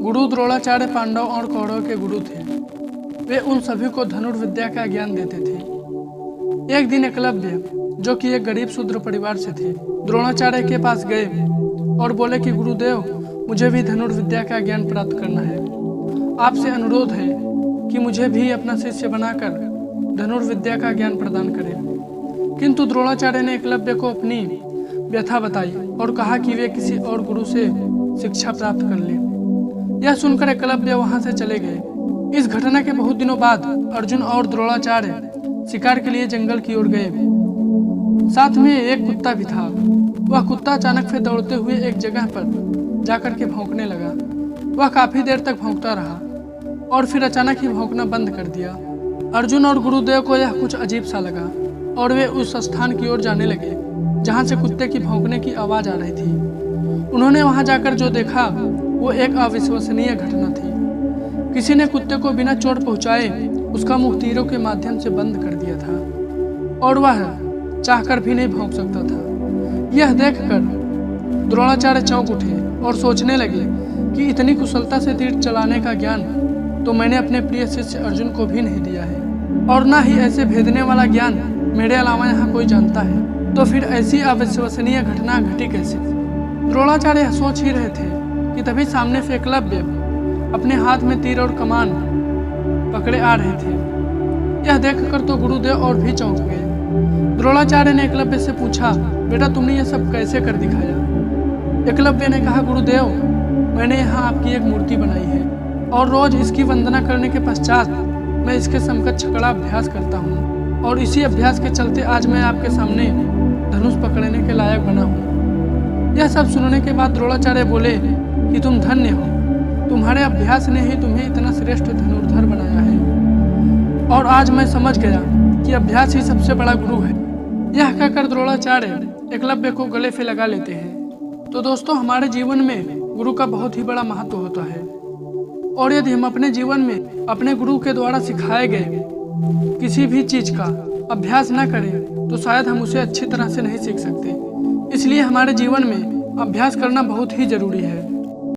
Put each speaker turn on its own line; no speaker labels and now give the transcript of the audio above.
गुरु द्रोणाचार्य पांडव और कौरव के गुरु थे। वे उन सभी को धनुर्विद्या का ज्ञान देते थे। एक दिन एकलव्य, जो कि एक गरीब शूद्र परिवार से थे, द्रोणाचार्य के पास गए और बोले कि गुरुदेव, मुझे भी धनुर्विद्या का ज्ञान प्राप्त करना है। आपसे अनुरोध है कि मुझे भी अपना शिष्य बनाकर धनुर्विद्या का ज्ञान प्रदान करें। किंतु द्रोणाचार्य ने एकलव्य को अपनी व्यथा बताई और कहा कि वे किसी और गुरु से शिक्षा प्राप्त कर ले। यह सुनकर एकलव्य वहां से चले गए। इस घटना के बहुत दिनों बाद अर्जुन और द्रोणाचार्य शिकार के लिए जंगल की ओर गए। साथ में एक कुत्ता भी था। वह कुत्ता अचानक से दौड़ते हुए एक जगह पर जाकर के भौंकने लगा। वह काफी देर तक भौंकता रहा और फिर अचानक ही भौंकना बंद कर दिया। अर्जुन और गुरुदेव को यह कुछ अजीब सा लगा और वे उस स्थान की ओर जाने लगे जहां से कुत्ते की भौंकने की आवाज आ रही थी। उन्होंने वहां जाकर जो देखा वो एक अविश्वसनीय घटना थी। किसी ने कुत्ते को बिना चोट पहुंचाए उसका मुंह तीरों के माध्यम से बंद कर दिया था और वह चाहकर भी नहीं भौंक सकता था। यह देखकर द्रोणाचार्य चौंक उठे और सोचने लगे कि इतनी कुशलता से तीर चलाने का ज्ञान तो मैंने अपने प्रिय शिष्य अर्जुन को भी नहीं दिया है, और ना ही ऐसे भेदने वाला ज्ञान मेरे अलावा यहाँ कोई जानता है। तो फिर ऐसी अविश्वसनीय घटना घटी कैसे? द्रोणाचार्य सोच ही रहे थे कि तभी सामने से एकलव्य अपने हाथ में तीर और कमान पकड़े आ रहे थे। यह देखकर तो गुरुदेव और भी चौंक गए। द्रोणाचार्य ने एकलव्य से पूछा, बेटा तुमने यह सब कैसे कर दिखाया? एकलव्य ने कहा, गुरुदेव, मैंने यहाँ आपकी एक मूर्ति बनाई है और रोज इसकी वंदना करने के पश्चात मैं इसके समकक्ष कड़ा अभ्यास करता हूँ, और इसी अभ्यास के चलते आज मैं आपके सामने धनुष पकड़ने के लायक बना हूँ। यह सब सुनने के बाद द्रोणाचार्य बोले कि तुम धन्य हो, तुम्हारे अभ्यास ने ही तुम्हें इतना श्रेष्ठ धनुर्धर बनाया है, और आज मैं समझ गया कि अभ्यास ही सबसे बड़ा गुरु है। यह कहकर द्रोणाचार्य एकलव्य को गले से लगा लेते हैं। तो दोस्तों, हमारे जीवन में गुरु का बहुत ही बड़ा महत्व होता है, और यदि हम अपने जीवन में अपने गुरु के द्वारा सिखाए गए किसी भी चीज का अभ्यास न करें तो शायद हम उसे अच्छी तरह से नहीं सीख सकते। इसलिए हमारे जीवन में अभ्यास करना बहुत ही जरूरी है।